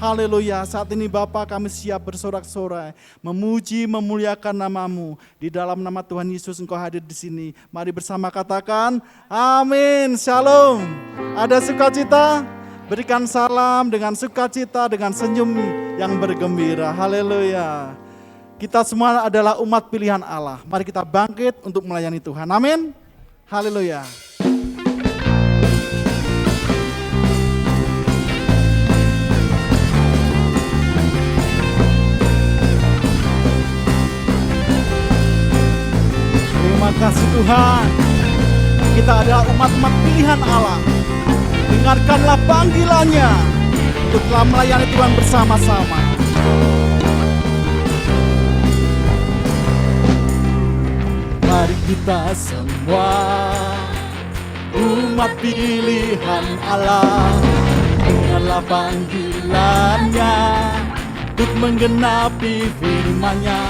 Haleluya, saat ini Bapa kami siap bersorak-sorai, memuji, memuliakan nama-Mu. Di dalam nama Tuhan Yesus Engkau hadir di sini. Mari bersama katakan, amin, shalom. Ada sukacita? Berikan salam dengan sukacita, dengan senyum yang bergembira. Haleluya. Kita semua adalah umat pilihan Allah. Mari kita bangkit untuk melayani Tuhan. Amin. Haleluya. Terima kasih Tuhan. Kita adalah umat-umat pilihan Allah. Dengarkanlah panggilannya untuk telah melayani Tuhan bersama-sama. Mari kita semua umat pilihan Allah, dengarlah panggilannya untuk menggenapi firman-Nya.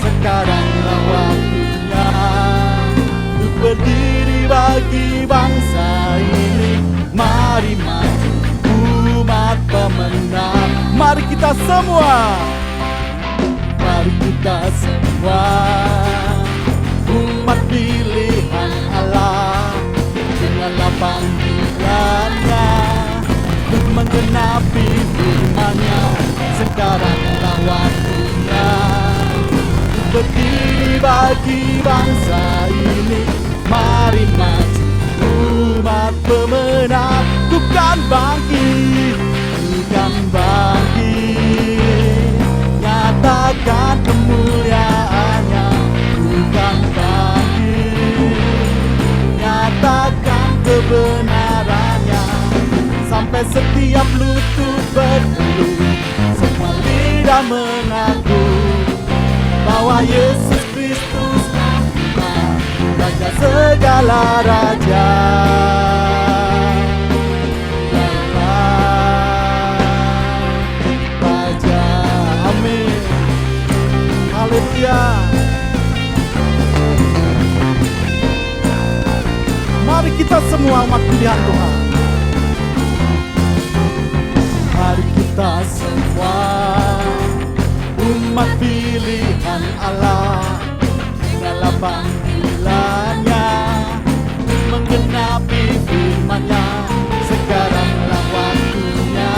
Sekaranglah waktunya untuk berdiri bagi bangsa ini. Mari maju umat pemenang. Mari kita semua, mari kita semua umat pilihan Allah, dengarlah panggilannya untuk menggenapi firman-Nya. Sekaranglah waktunya berdiri bagi bangsa ini. Mari maju umat pemenang. Bukan bangkit, bukan bangkit, nyatakan kemuliaannya. Bukan bangkit, nyatakan kebenarannya. Sampai setiap lutut bertelut, semua lidah mengaku bahwa Yesus Kristus Tuhan, Raja segala raja. Raja, amin. Haleluya. Mari kita semua umat pilihan Tuhan. Mari kita semua umat pilihan Allah, dengarlah panggilannya menggenapi firman-Nya. Sekaranglah waktunya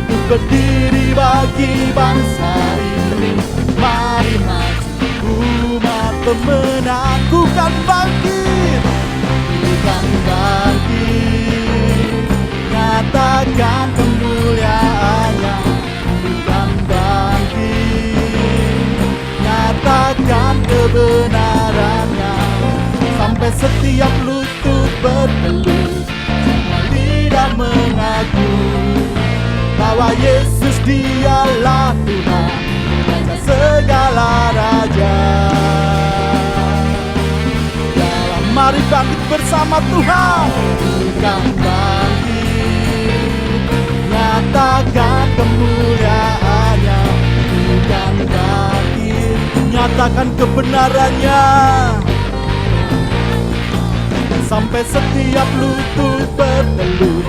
untuk berdiri bagi bangsa ini. Mari maju umat pemenang. Bukan bangkit, bukan bangkit, nyatakan kemuliaannya. Bukan bangkit, nyatakan kebenarannya. Sampai setiap lutut bertelut, semua lidah mengaku bahwa Yesus dialah Tuhan, Raja segala raja. Dalam mari bangkit bersama Tuhan. Bukan bangkit, nyatakan kemuliaannya. Bukan bangkit, nyatakan kebenarannya. Sampai setiap lutut bertelut,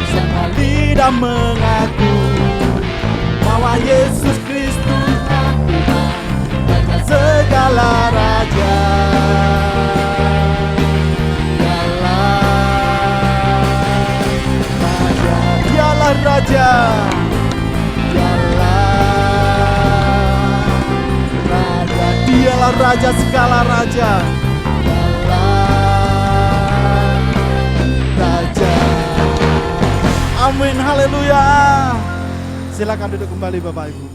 semua lidah mengaku bahwa Yesus Kristus Tuhan, Raja segala raja. Dialah Raja, dialah Raja segala raja. Amin, haleluya. Silakan duduk kembali Bapak Ibu.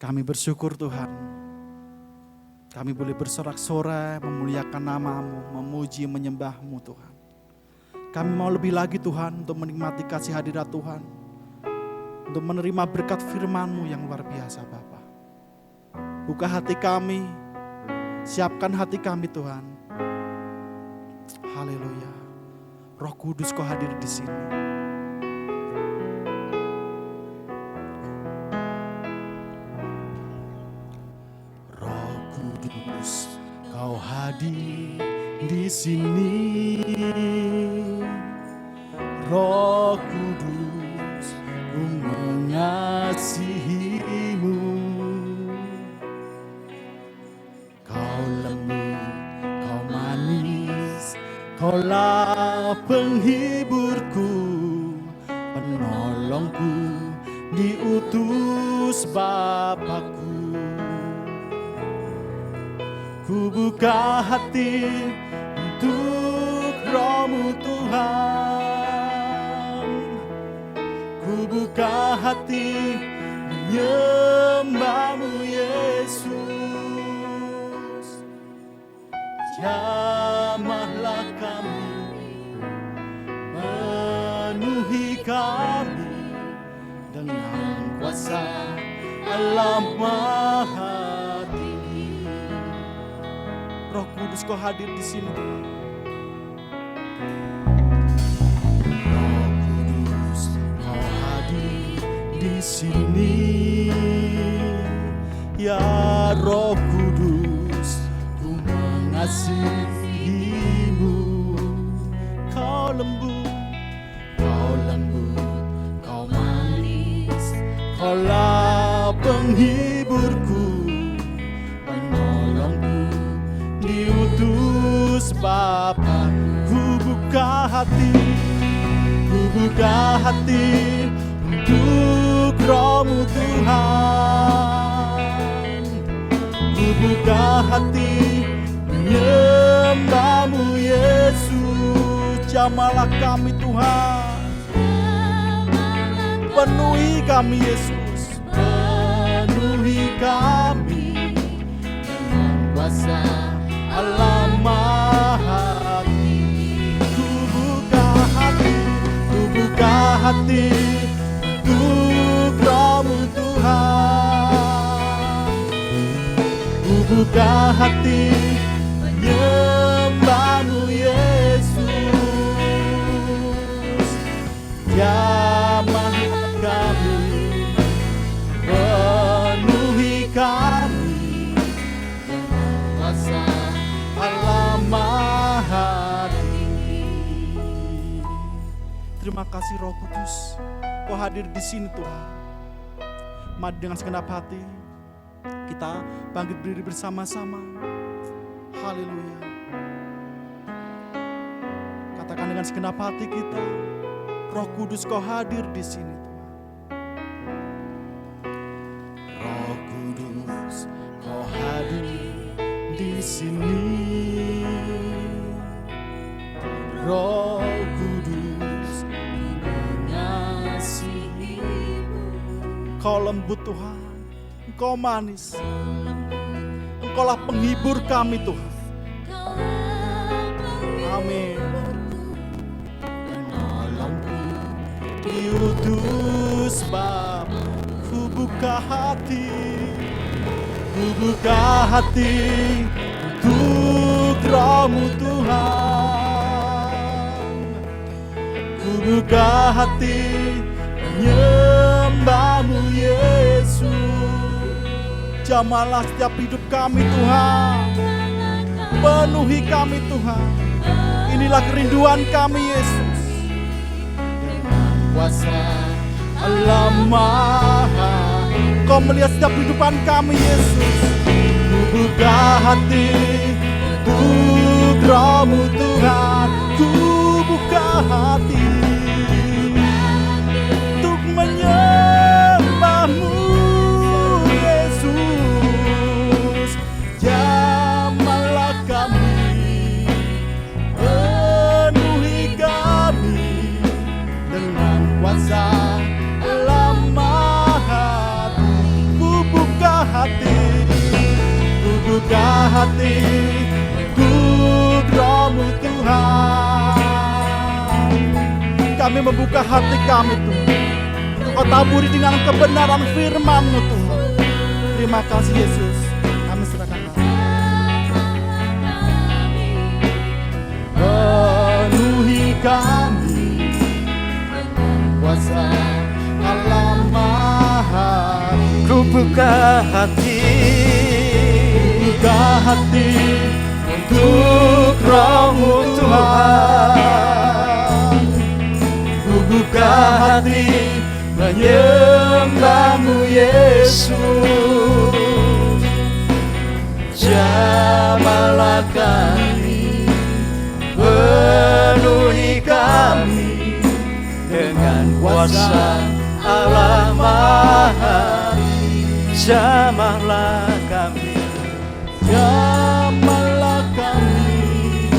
Kami bersyukur Tuhan. Kami boleh bersorak-sorai, memuliakan nama-Mu, memuji, menyembah-Mu Tuhan. Kami mau lebih lagi Tuhan untuk menikmati kasih hadirat Tuhan. Untuk menerima berkat firman-Mu yang luar biasa Bapa. Buka hati kami, siapkan hati kami Tuhan. Haleluya. Roh Kudus Kau hadir di sini. Roh Kudus Kau hadir di sini. Roh Kudus penghiburku, penolongku, diutus Bapakku. Ku buka hati untuk Roh-Mu Tuhan. Ku buka hati menyembah-Mu Yesus. Jamahlah kami, penuhi kami dengan kuasa Allah Maha Tinggi. Roh Kudus, Kau hadir di sini Tuhan. Roh Kudus, Kau hadir di sini. Ya Roh Kudus, Ku mengasihi-Mu. Kau lembut, Kau manis, Kaulah penghiburku, penolongku, diutus Bapa. Ku buka hati untuk Roh-Mu Tuhan. Ku buka hati menyembah-Mu Yesus. Jamahlah kami Tuhan, penuhi kami Yesus, penuhi kami dengan kuasa Allah Maha Tinggi. Ku buka hati untuk Roh-Mu Tuhan. Ku buka hati menyembah-Mu Yesus. Jamahlah kami, penuhi kami dengan kuasa Allah Maha Tinggi. Terima kasih Roh Kudus, Kau hadir di sini Tuhan. Mari dengan segenap hati kita bangkit berdiri bersama-sama. Haleluya. Katakan dengan segenap hati kita, Roh Kudus, Kau hadir di sini Tuhan. Roh Kudus, Kau hadir di sini. Roh Kudus, mengasihi-Mu. Kau lembut Tuhan, Engkau manis, Engkaulah penghibur kami Tuhan. Amin. Diutus Bapa. Ku buka hati untuk Roh-Mu Tuhan. Ku buka hati menyembah-Mu Yesus. Jamahlah setiap hidup kami Tuhan, penuhi kami Tuhan. Inilah kerinduan kami Yesus. Kuasa Allah Maha, Kau melihat setiap kehidupan kami Yesus. Ku buka hati untuk Roh-Mu Tuhan. Ku buka hati untuk menyembah-Mu Yesus. Jamahlah kami, penuhi kami dengan kuasa Allah Maha Tinggi. Ku buka hati untuk Roh-Mu Tuhan. Kami membuka hati kami Tuhan, Kau taburi dengan kebenaran firman-Mu Tuhan. Terima kasih Yesus, kami serahkan. Penuhi kami kuasa Allah Maha. Ku buka hati untuk Roh-Mu Tuhan. Ku buka hati menyembah-Mu Yesus. Jamahlah kami, penuhi kami kuasa Allah Maha, jamahlah kami, jamahlah kami,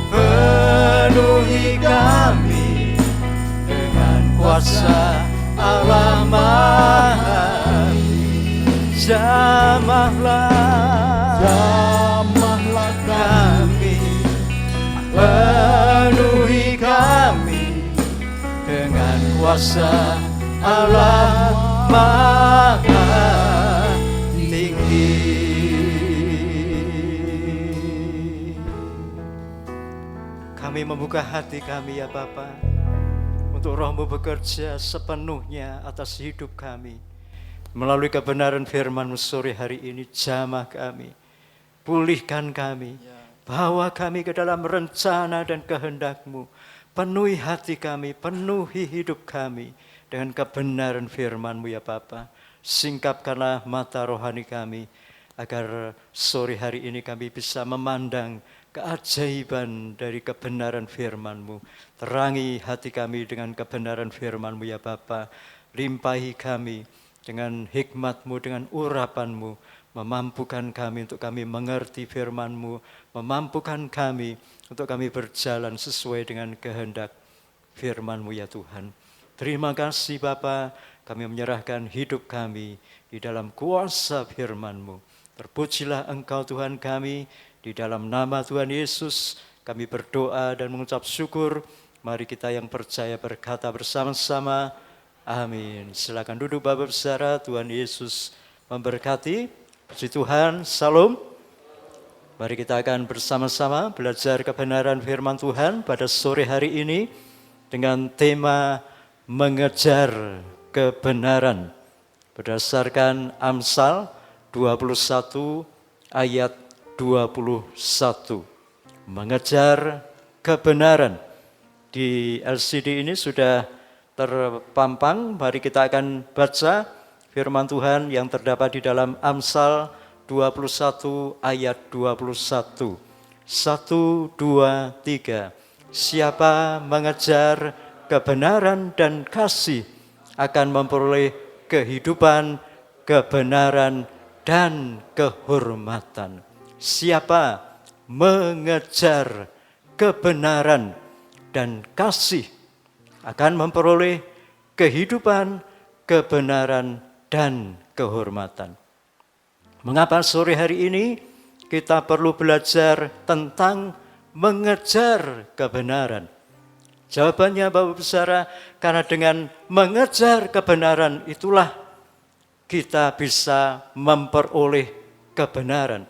penuhi kami dengan kuasa Allah Maha, jamahlah kami, penuhi kami dengan kuasa Allah Maha Tinggi. Kami membuka hati kami ya Bapa, untuk Roh-Mu bekerja sepenuhnya atas hidup kami. Melalui kebenaran firman-Mu sore hari ini, jamah kami, pulihkan kami, bawa kami ke dalam rencana dan kehendak-Mu. Penuhi hati kami, penuhi hidup kami dengan kebenaran firman-Mu ya Bapa. Singkapkanlah mata rohani kami, agar sore hari ini kami bisa memandang keajaiban dari kebenaran firman-Mu. Terangi hati kami dengan kebenaran firman-Mu ya Bapa. Limpahi kami dengan hikmat-Mu, dengan urapan-Mu. Memampukan kami untuk kami mengerti firman-Mu. Memampukan kami untuk kami berjalan sesuai dengan kehendak firman-Mu ya Tuhan. Terima kasih Bapa, kami menyerahkan hidup kami di dalam kuasa firman-Mu. Terpujilah Engkau Tuhan kami, di dalam nama Tuhan Yesus kami berdoa dan mengucap syukur. Mari kita yang percaya berkata bersama-sama, amin. Silakan duduk Bapak Saudara, Tuhan Yesus memberkati. Puji Tuhan, salam. Mari kita akan bersama-sama belajar kebenaran firman Tuhan pada sore hari ini dengan tema mengejar kebenaran. Berdasarkan Amsal 21 ayat 21. Mengejar kebenaran. Di LCD ini sudah terpampang, mari kita akan baca firman Tuhan yang terdapat di dalam Amsal 21 ayat 21. 1, 2, 3. Siapa mengejar kebenaran dan kasih akan memperoleh kehidupan, kebenaran, dan kehormatan. Siapa mengejar kebenaran dan kasih akan memperoleh kehidupan, kebenaran, dan kehormatan. Mengapa sore hari ini kita perlu belajar tentang mengejar kebenaran? Jawabannya Bapak Saudara, karena dengan mengejar kebenaran itulah kita bisa memperoleh kebenaran.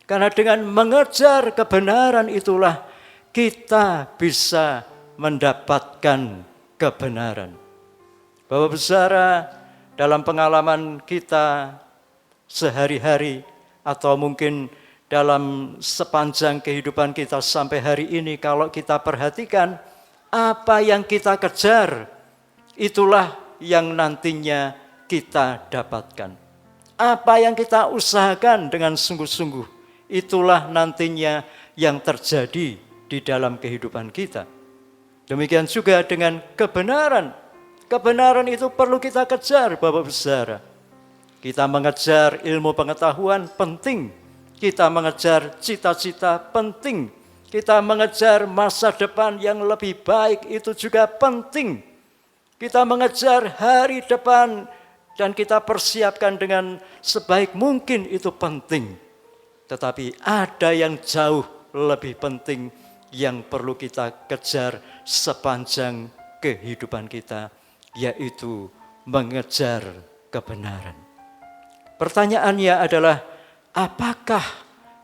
Karena dengan mengejar kebenaran itulah kita bisa mendapatkan kebenaran. Bapak Saudara, dalam pengalaman kita sehari-hari atau mungkin dalam sepanjang kehidupan kita sampai hari ini, kalau kita perhatikan apa yang kita kejar, itulah yang nantinya kita dapatkan. Apa yang kita usahakan dengan sungguh-sungguh, itulah nantinya yang terjadi di dalam kehidupan kita. Demikian juga dengan kebenaran. Kebenaran itu perlu kita kejar Bapak Saudara. Kita mengejar ilmu pengetahuan penting. Kita mengejar cita-cita penting. Kita mengejar masa depan yang lebih baik itu juga penting. Kita mengejar hari depan dan kita persiapkan dengan sebaik mungkin itu penting. Tetapi ada yang jauh lebih penting yang perlu kita kejar sepanjang kehidupan kita, yaitu mengejar kebenaran. Pertanyaannya adalah, apakah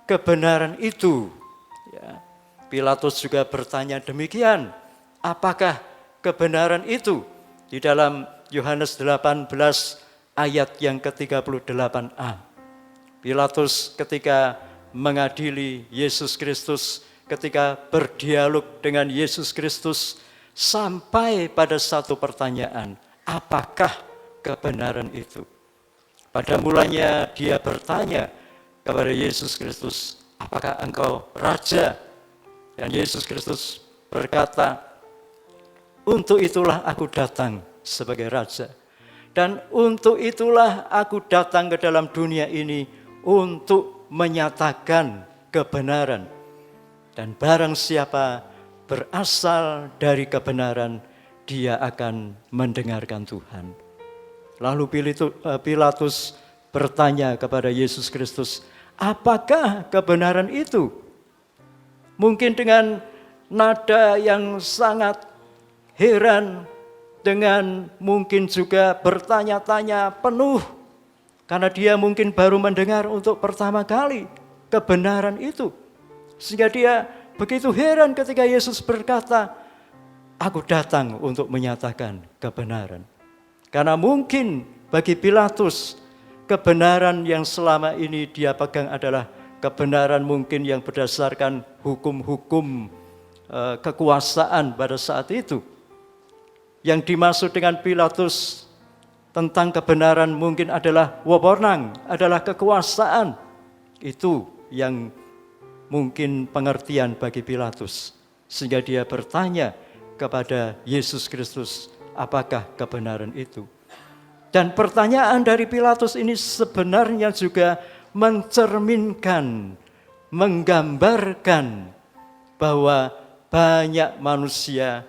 kebenaran itu? Ya, Pilatus juga bertanya demikian, apakah kebenaran itu? Di dalam Yohanes 18 ayat yang ke-38a. Pilatus ketika mengadili Yesus Kristus, ketika berdialog dengan Yesus Kristus, sampai pada satu pertanyaan, apakah kebenaran itu? Pada mulanya dia bertanya kepada Yesus Kristus, apakah engkau raja? Dan Yesus Kristus berkata, Untuk itulah aku datang sebagai raja. Dan untuk itulah aku datang ke dalam dunia ini untuk menyatakan kebenaran. Dan barang siapa berasal dari kebenaran, dia akan mendengarkan Tuhan. Lalu Pilatus bertanya kepada Yesus Kristus, apakah kebenaran itu? Mungkin dengan nada yang sangat heran, dengan mungkin juga bertanya-tanya penuh, karena dia mungkin baru mendengar untuk pertama kali kebenaran itu. Sehingga dia begitu heran ketika Yesus berkata, aku datang untuk menyatakan kebenaran. Karena mungkin bagi Pilatus, kebenaran yang selama ini dia pegang adalah kebenaran mungkin yang berdasarkan hukum-hukum kekuasaan pada saat itu. Yang dimaksud dengan Pilatus tentang kebenaran mungkin adalah wewenang, adalah kekuasaan. Itu yang mungkin pengertian bagi Pilatus. Sehingga dia bertanya kepada Yesus Kristus, apakah kebenaran itu? Dan pertanyaan dari Pilatus ini sebenarnya juga mencerminkan, menggambarkan bahwa banyak manusia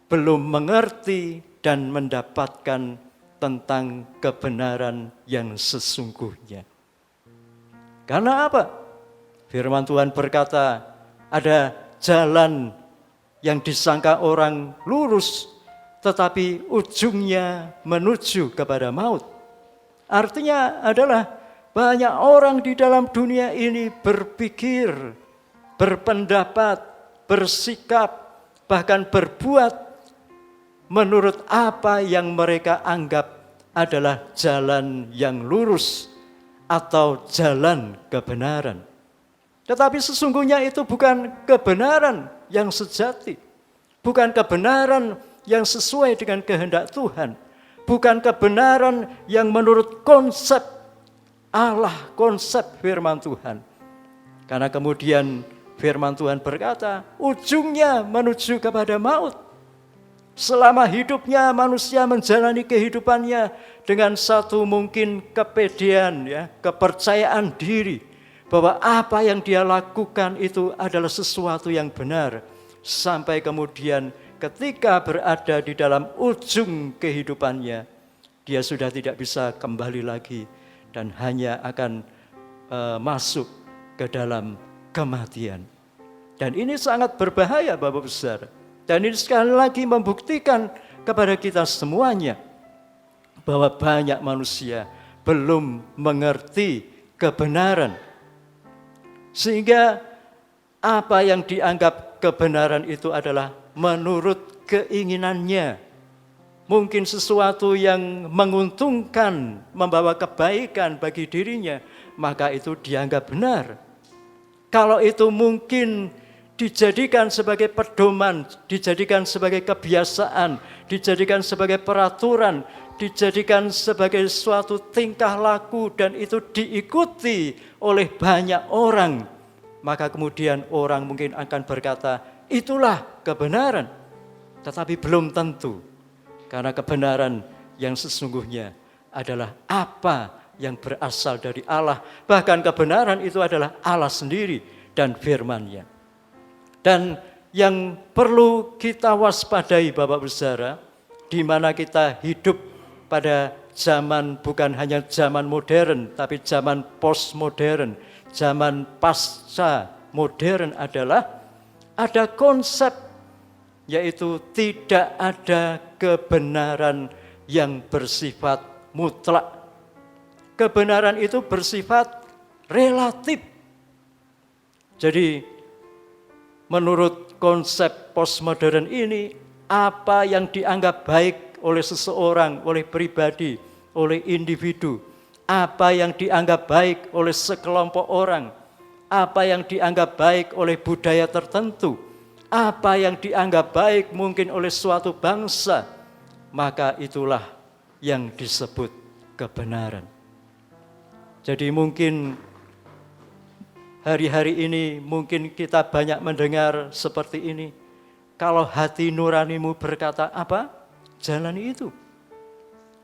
belum mengerti dan mendapatkan tentang kebenaran yang sesungguhnya. Karena apa? Firman Tuhan berkata, ada jalan yang disangka orang lurus, tetapi ujungnya menuju kepada maut. Artinya adalah banyak orang di dalam dunia ini berpikir, berpendapat, bersikap, bahkan berbuat menurut apa yang mereka anggap adalah jalan yang lurus atau jalan kebenaran. Tetapi sesungguhnya itu bukan kebenaran yang sejati, bukan kebenaran yang sesuai dengan kehendak Tuhan, bukan kebenaran yang menurut konsep Allah, konsep firman Tuhan. Karena kemudian firman Tuhan berkata, ujungnya menuju kepada maut. Selama hidupnya manusia menjalani kehidupannya dengan satu mungkin kepedean, kepercayaan diri bahwa apa yang dia lakukan itu adalah sesuatu yang benar. Sampai kemudian ketika berada di dalam ujung kehidupannya, dia sudah tidak bisa kembali lagi dan hanya akan masuk ke dalam kematian. Dan ini sangat berbahaya Bapak Besar. Dan ini sekali lagi membuktikan kepada kita semuanya bahwa banyak manusia belum mengerti kebenaran. Sehingga apa yang dianggap kebenaran itu adalah menurut keinginannya. Mungkin sesuatu yang menguntungkan, membawa kebaikan bagi dirinya, maka itu dianggap benar. Kalau itu mungkin dijadikan sebagai pedoman, dijadikan sebagai kebiasaan, dijadikan sebagai peraturan, dijadikan sebagai suatu tingkah laku dan itu diikuti oleh banyak orang, maka kemudian orang mungkin akan berkata, itulah kebenaran. Tetapi belum tentu, karena kebenaran yang sesungguhnya adalah apa yang berasal dari Allah. Bahkan kebenaran itu adalah Allah sendiri dan firman-Nya. Dan yang perlu kita waspadai Bapak Saudara, di mana kita hidup pada zaman bukan hanya zaman modern, tapi zaman postmodern, zaman pasca modern adalah ada konsep, yaitu tidak ada kebenaran yang bersifat mutlak. Kebenaran itu bersifat relatif. Jadi menurut konsep postmodern ini, apa yang dianggap baik oleh seseorang, oleh pribadi, oleh individu, apa yang dianggap baik oleh sekelompok orang, apa yang dianggap baik oleh budaya tertentu, apa yang dianggap baik mungkin oleh suatu bangsa, maka itulah yang disebut kebenaran. Jadi mungkin hari-hari ini mungkin kita banyak mendengar seperti ini, Kalau hati nuranimu berkata apa? Jalani itu.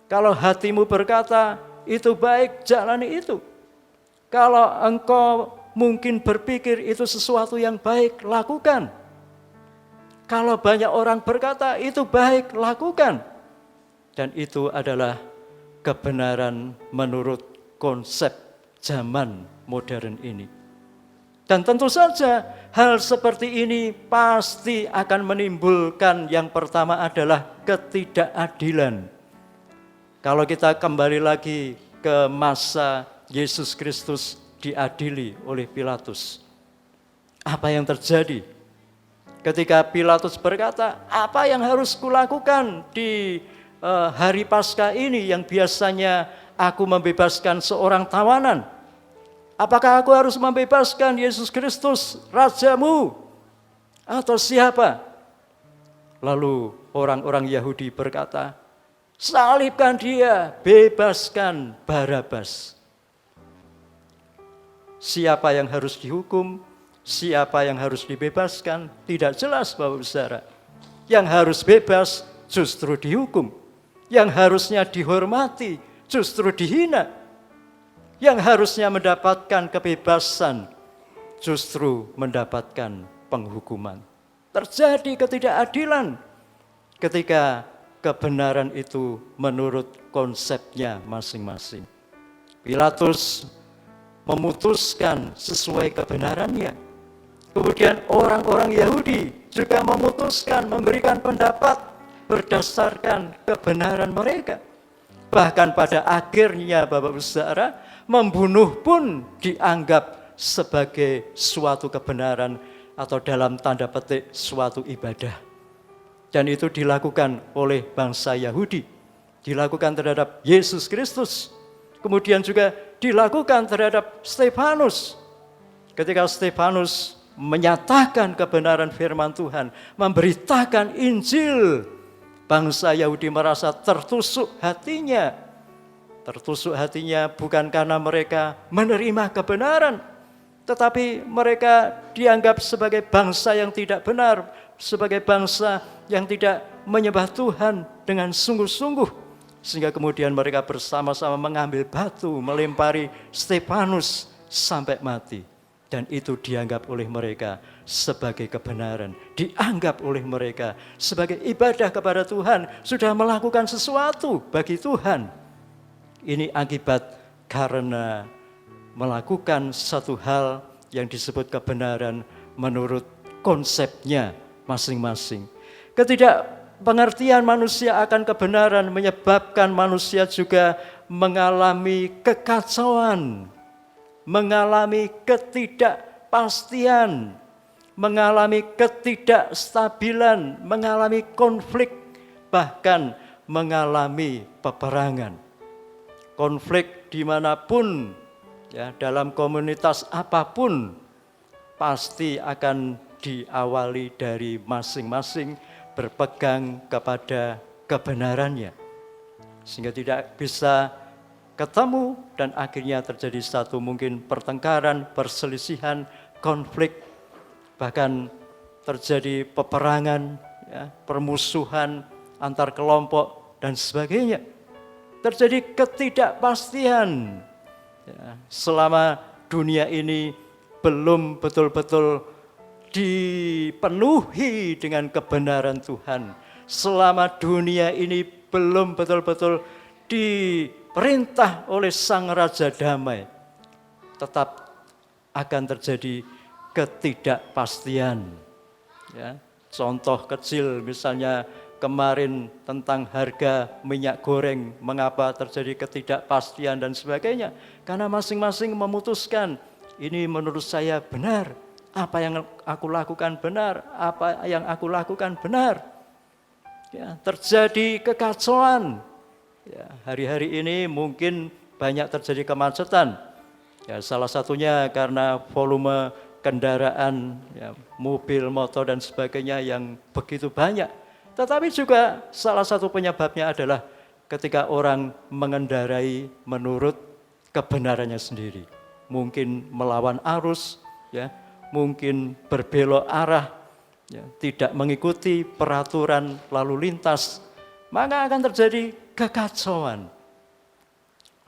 Kalau hatimu berkata itu baik, jalani itu. Kalau engkau mungkin berpikir itu sesuatu yang baik, lakukan. Kalau banyak orang berkata itu baik, lakukan. Dan itu adalah kebenaran menurut konsep zaman modern ini. Dan tentu saja hal seperti ini pasti akan menimbulkan yang pertama adalah ketidakadilan. Kalau kita kembali lagi ke masa Yesus Kristus diadili oleh Pilatus. Apa yang terjadi? Ketika Pilatus berkata, apa yang harus kulakukan di hari Paskah ini yang biasanya aku membebaskan seorang tawanan? Apakah aku harus membebaskan Yesus Kristus, Rajamu? Atau siapa? Lalu orang-orang Yahudi berkata, salibkan dia, bebaskan Barabas. Siapa yang harus dihukum? Siapa yang harus dibebaskan? Tidak jelas, Bapak Ibu Saudara. Yang harus bebas justru dihukum. Yang harusnya dihormati justru dihina. Yang harusnya mendapatkan kebebasan justru mendapatkan penghukuman. Terjadi ketidakadilan ketika kebenaran itu menurut konsepnya masing-masing. Pilatus memutuskan sesuai kebenarannya. Kemudian orang-orang Yahudi juga memutuskan memberikan pendapat berdasarkan kebenaran mereka. Bahkan pada akhirnya Bapak-Ibu Saudara, membunuh pun dianggap sebagai suatu kebenaran atau dalam tanda petik suatu ibadah. Dan itu dilakukan oleh bangsa Yahudi, dilakukan terhadap Yesus Kristus. Kemudian juga dilakukan terhadap Stefanus. Ketika Stefanus menyatakan kebenaran firman Tuhan, memberitakan Injil, bangsa Yahudi merasa tertusuk hatinya. Tertusuk hatinya bukan karena mereka menerima kebenaran, tetapi mereka dianggap sebagai bangsa yang tidak benar, sebagai bangsa yang tidak menyembah Tuhan dengan sungguh-sungguh. Sehingga kemudian mereka bersama-sama mengambil batu, melempari Stefanus sampai mati. Dan itu dianggap oleh mereka sebagai kebenaran. Dianggap oleh mereka sebagai ibadah kepada Tuhan. Sudah melakukan sesuatu bagi Tuhan. Ini akibat karena melakukan satu hal yang disebut kebenaran menurut konsepnya masing-masing. Ketidakpengertian manusia akan kebenaran menyebabkan manusia juga mengalami kekacauan, mengalami ketidakpastian, mengalami ketidakstabilan, mengalami konflik, bahkan mengalami peperangan. Konflik dimanapun, ya, dalam komunitas apapun, pasti akan diawali dari masing-masing berpegang kepada kebenarannya. Sehingga tidak bisa ketemu dan akhirnya terjadi satu mungkin pertengkaran, perselisihan, konflik, bahkan terjadi peperangan, ya, permusuhan antar kelompok dan sebagainya. Terjadi ketidakpastian, ya, selama dunia ini belum betul-betul dipenuhi dengan kebenaran Tuhan. Selama dunia ini belum betul-betul diperintah oleh Sang Raja Damai, tetap akan terjadi ketidakpastian. Ya, contoh kecil misalnya kemarin tentang harga minyak goreng, mengapa terjadi ketidakpastian dan sebagainya. Karena masing-masing memutuskan, ini menurut saya benar, apa yang aku lakukan benar, apa yang aku lakukan benar. Ya, terjadi kekacauan. Ya, hari-hari ini mungkin banyak terjadi kemacetan. Ya, salah satunya karena volume kendaraan, ya, mobil, motor dan sebagainya yang begitu banyak. Tetapi juga salah satu penyebabnya adalah ketika orang mengendarai menurut kebenarannya sendiri. Mungkin melawan arus, ya, mungkin berbelok arah, ya, tidak mengikuti peraturan lalu lintas, maka akan terjadi kekacauan.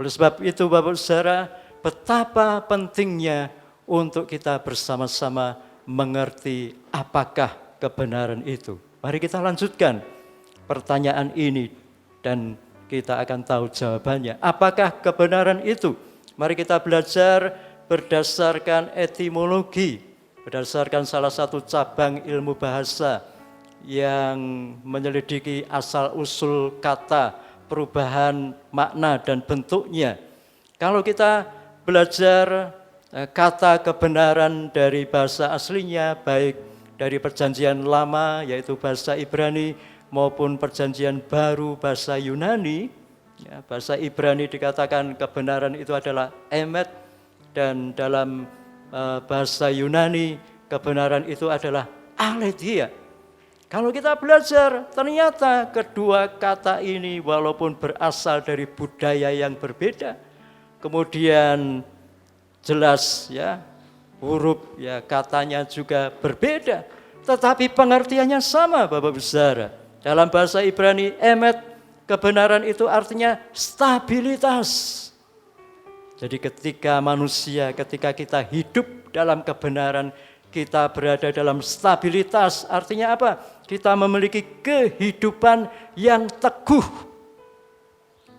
Oleh sebab itu Bapak Saudara, betapa pentingnya untuk kita bersama-sama mengerti apakah kebenaran itu. Mari kita lanjutkan pertanyaan ini dan kita akan tahu jawabannya. Apakah kebenaran itu? Mari kita belajar berdasarkan etimologi, berdasarkan salah satu cabang ilmu bahasa yang menyelidiki asal-usul kata, perubahan makna dan bentuknya. Kalau kita belajar kata kebenaran dari bahasa aslinya, baik dari perjanjian lama yaitu bahasa Ibrani maupun perjanjian baru bahasa Yunani, ya, bahasa Ibrani dikatakan kebenaran itu adalah emet, dan dalam bahasa Yunani kebenaran itu adalah aletheia. Kalau kita belajar, ternyata kedua kata ini walaupun berasal dari budaya yang berbeda, kemudian jelas ya huruf ya katanya juga berbeda, tetapi pengertiannya sama Bapak Saudara. Dalam bahasa Ibrani emet, kebenaran itu artinya stabilitas. Jadi ketika manusia, ketika kita hidup dalam kebenaran, kita berada dalam stabilitas, artinya apa? Kita memiliki kehidupan yang teguh.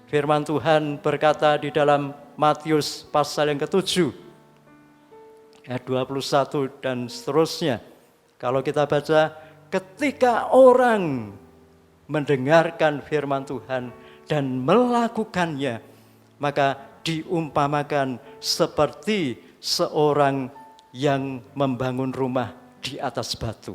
Firman Tuhan berkata di dalam Matius pasal yang ke-7, ayat 21 dan seterusnya. Kalau kita baca, ketika orang mendengarkan firman Tuhan dan melakukannya, maka diumpamakan seperti seorang yang membangun rumah di atas batu.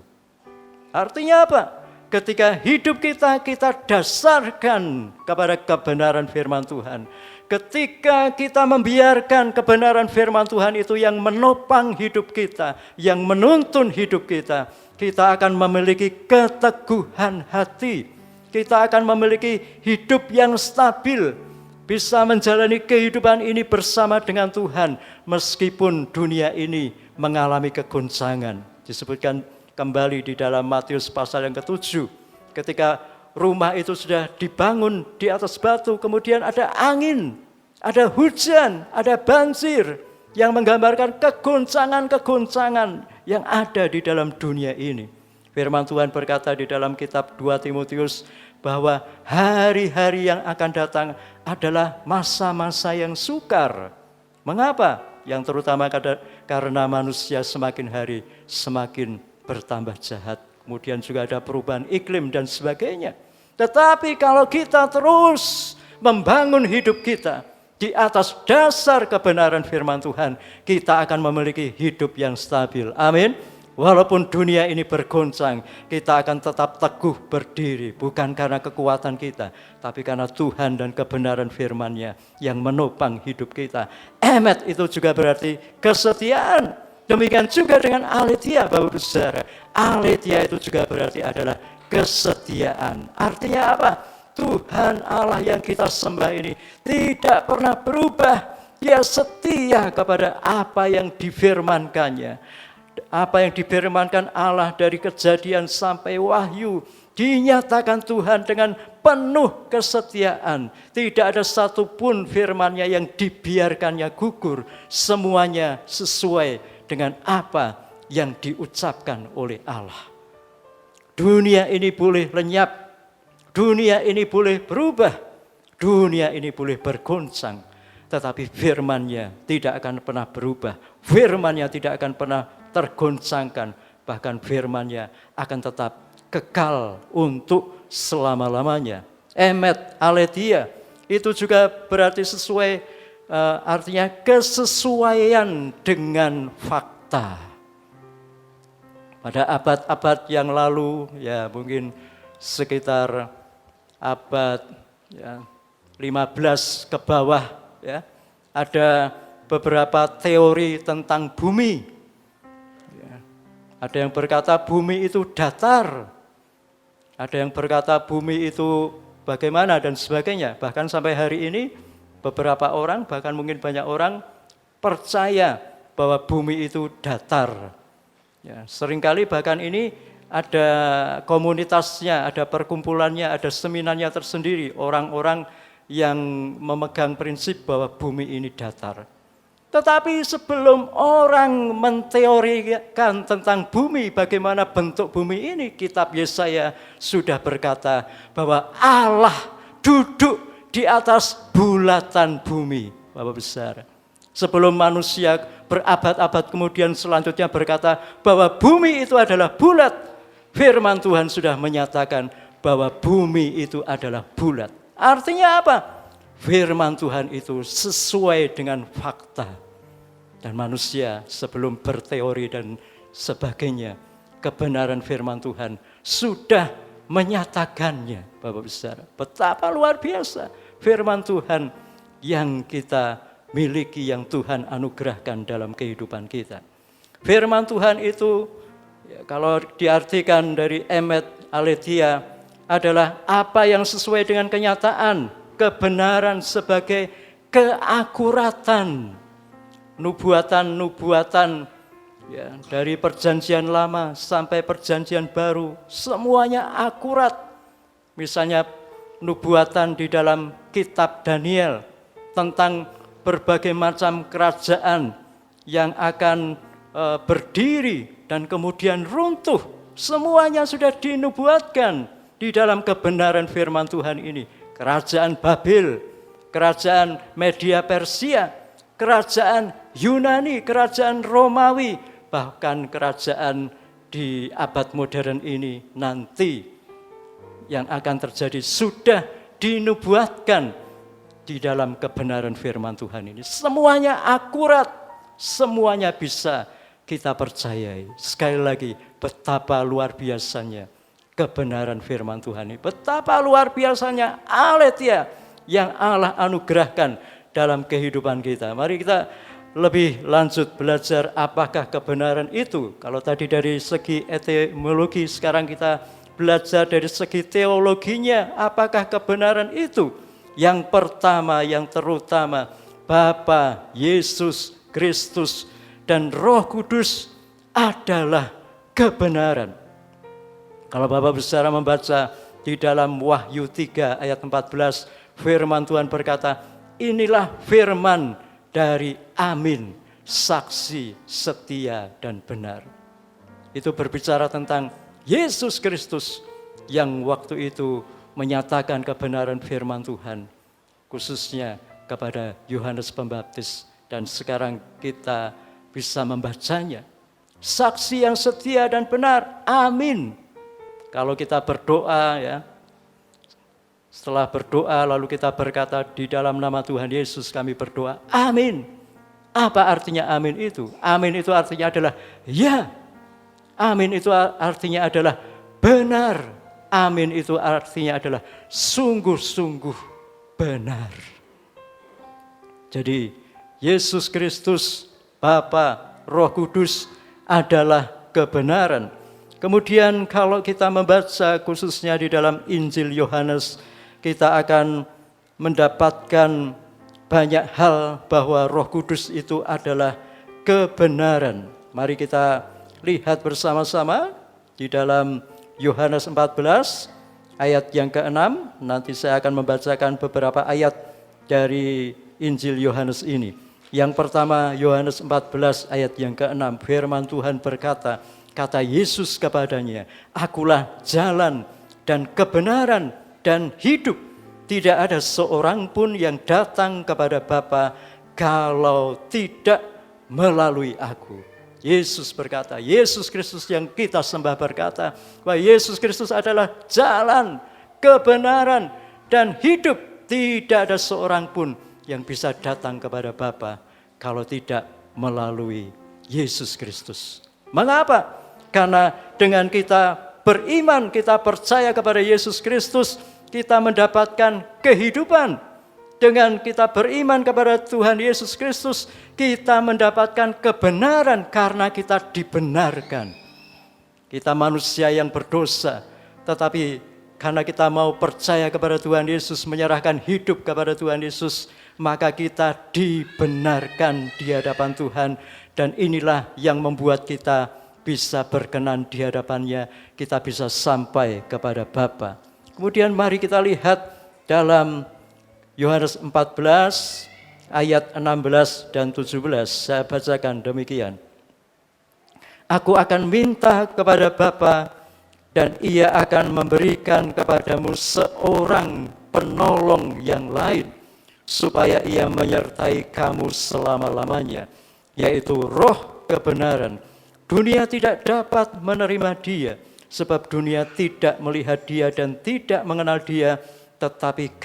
Artinya apa? Ketika hidup kita dasarkan kepada kebenaran firman Tuhan. Ketika kita membiarkan kebenaran firman Tuhan itu yang menopang hidup kita, yang menuntun hidup kita, kita akan memiliki keteguhan hati. Kita akan memiliki hidup yang stabil, bisa menjalani kehidupan ini bersama dengan Tuhan, meskipun dunia ini mengalami kegoncangan. Disebutkan kembali di dalam Matius pasal yang ke-7, ketika rumah itu sudah dibangun di atas batu, kemudian ada angin, ada hujan, ada banjir, yang menggambarkan kegoncangan-kegoncangan yang ada di dalam dunia ini. Firman Tuhan berkata di dalam kitab 2 Timotius bahwa hari-hari yang akan datang adalah masa-masa yang sukar. Mengapa? Yang terutama karena manusia semakin hari semakin bertambah jahat. Kemudian juga ada perubahan iklim dan sebagainya. Tetapi kalau kita terus membangun hidup kita di atas dasar kebenaran firman Tuhan, kita akan memiliki hidup yang stabil. Amin. Walaupun dunia ini bergoncang, kita akan tetap teguh berdiri, bukan karena kekuatan kita, tapi karena Tuhan dan kebenaran firman-Nya yang menopang hidup kita. Emet itu juga berarti kesetiaan. Demikian juga dengan aletheia, Bapak Saudara. Aletheia itu juga berarti adalah kesetiaan. Artinya apa? Tuhan Allah yang kita sembah ini tidak pernah berubah. Dia setia kepada apa yang difirmankannya. Apa yang difirmankan Allah dari Kejadian sampai Wahyu, dinyatakan Tuhan dengan penuh kesetiaan. Tidak ada satupun firman-Nya yang dibiarkannya gugur. Semuanya sesuai dengan apa yang diucapkan oleh Allah. Dunia ini boleh lenyap, dunia ini boleh berubah, dunia ini boleh bergoncang, tetapi firman-Nya tidak akan pernah berubah. Firman-Nya tidak akan pernah tergoncangkan, bahkan firman-Nya akan tetap kekal untuk selama-lamanya. Emet, aletheia, itu juga berarti sesuai, artinya kesesuaian dengan fakta. Pada abad-abad yang lalu, ya mungkin sekitar abad 15 ke bawah, ya, ada beberapa teori tentang bumi. Ada yang berkata bumi itu datar, ada yang berkata bumi itu bagaimana dan sebagainya. Bahkan sampai hari ini beberapa orang, bahkan mungkin banyak orang percaya bahwa bumi itu datar. Ya, seringkali bahkan ini ada komunitasnya, ada perkumpulannya, ada seminarnya tersendiri, orang-orang yang memegang prinsip bahwa bumi ini datar. Tetapi sebelum orang menteorikan tentang bumi, bagaimana bentuk bumi ini, kitab Yesaya sudah berkata bahwa Allah duduk di atas bulatan bumi, Bapak besar. Sebelum manusia berabad-abad kemudian selanjutnya berkata bahwa bumi itu adalah bulat, firman Tuhan sudah menyatakan bahwa bumi itu adalah bulat. Artinya apa? Firman Tuhan itu sesuai dengan fakta. Dan manusia sebelum berteori dan sebagainya, kebenaran firman Tuhan sudah menyatakannya, Bapak besar. Betapa luar biasa firman Tuhan yang kita miliki, yang Tuhan anugerahkan dalam kehidupan kita. Firman Tuhan itu, kalau diartikan dari Emmet Aletheia, adalah apa yang sesuai dengan kenyataan, kebenaran sebagai keakuratan. Nubuatan-nubuatan ya, dari perjanjian lama sampai perjanjian baru, semuanya akurat. Misalnya nubuatan di dalam kitab Daniel tentang berbagai macam kerajaan yang akan berdiri dan kemudian runtuh. Semuanya sudah dinubuatkan di dalam kebenaran firman Tuhan ini. Kerajaan Babel, kerajaan Media Persia, kerajaan Yunani, kerajaan Romawi, bahkan kerajaan di abad modern ini nanti yang akan terjadi sudah dinubuatkan di dalam kebenaran firman Tuhan ini. Semuanya akurat, semuanya bisa kita percayai. Sekali lagi, betapa luar biasanya kebenaran firman Tuhan ini. Betapa luar biasanya aletheia yang Allah anugerahkan dalam kehidupan kita. Mari kita lebih lanjut belajar apakah kebenaran itu. Kalau tadi dari segi etimologi, sekarang kita belajar dari segi teologinya. Apakah kebenaran itu? Yang pertama, yang terutama, Bapa, Yesus Kristus, dan Roh Kudus adalah kebenaran. Kalau Bapak Saudara membaca di dalam Wahyu 3 ayat 14, firman Tuhan berkata, inilah firman dari Amin, saksi setia dan benar. Itu berbicara tentang Yesus Kristus yang waktu itu menyatakan kebenaran firman Tuhan, khususnya kepada Yohanes Pembaptis, dan sekarang kita bisa membacanya. Saksi yang setia dan benar, amin. Kalau kita berdoa ya, setelah berdoa lalu kita berkata di dalam nama Tuhan Yesus kami berdoa, amin. Apa artinya amin itu? Amin itu artinya adalah ya. Amin itu artinya adalah benar. Amin itu artinya adalah sungguh-sungguh benar. Jadi Yesus Kristus, Bapa, Roh Kudus adalah kebenaran. Kemudian kalau kita membaca khususnya di dalam Injil Yohanes, kita akan mendapatkan banyak hal bahwa Roh Kudus itu adalah kebenaran. Mari kita lihat bersama-sama di dalam Yohanes 14 ayat yang ke-6. Nanti saya akan membacakan beberapa ayat dari Injil Yohanes ini. Yang pertama Yohanes 14 ayat yang ke-6, firman Tuhan berkata, kata Yesus kepadanya, akulah jalan dan kebenaran dan hidup. Tidak ada seorang pun yang datang kepada Bapa kalau tidak melalui aku. Yesus berkata, Yesus Kristus yang kita sembah berkata, bahwa Yesus Kristus adalah jalan, kebenaran, dan hidup. Tidak ada seorang pun yang bisa datang kepada Bapa kalau tidak melalui Yesus Kristus. Mengapa? Karena dengan kita beriman, kita percaya kepada Yesus Kristus, kita mendapatkan kehidupan. Dengan kita beriman kepada Tuhan Yesus Kristus, kita mendapatkan kebenaran karena kita dibenarkan. Kita manusia yang berdosa, tetapi karena kita mau percaya kepada Tuhan Yesus, menyerahkan hidup kepada Tuhan Yesus, maka kita dibenarkan di hadapan Tuhan. Dan inilah yang membuat kita bisa berkenan di hadapannya, kita bisa sampai kepada Bapa. Kemudian mari kita lihat dalam Yohanes 14 ayat 16 dan 17. Saya bacakan demikian. Aku akan minta kepada Bapa dan Ia akan memberikan kepadamu seorang penolong yang lain, supaya Ia menyertai kamu selama-lamanya, yaitu Roh kebenaran. Dunia tidak dapat menerima Dia, sebab dunia tidak melihat Dia dan tidak mengenal Dia, tetapi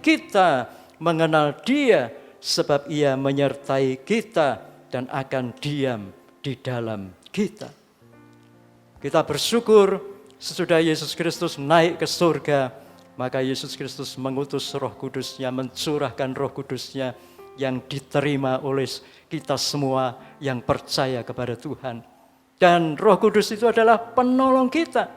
kita mengenal Dia, sebab Ia menyertai kita dan akan diam di dalam kita. Kita bersyukur sesudah Yesus Kristus naik ke surga, maka Yesus Kristus mengutus Roh Kudus-Nya, mencurahkan Roh Kudus-Nya yang diterima oleh kita semua yang percaya kepada Tuhan. Dan Roh Kudus itu adalah penolong kita.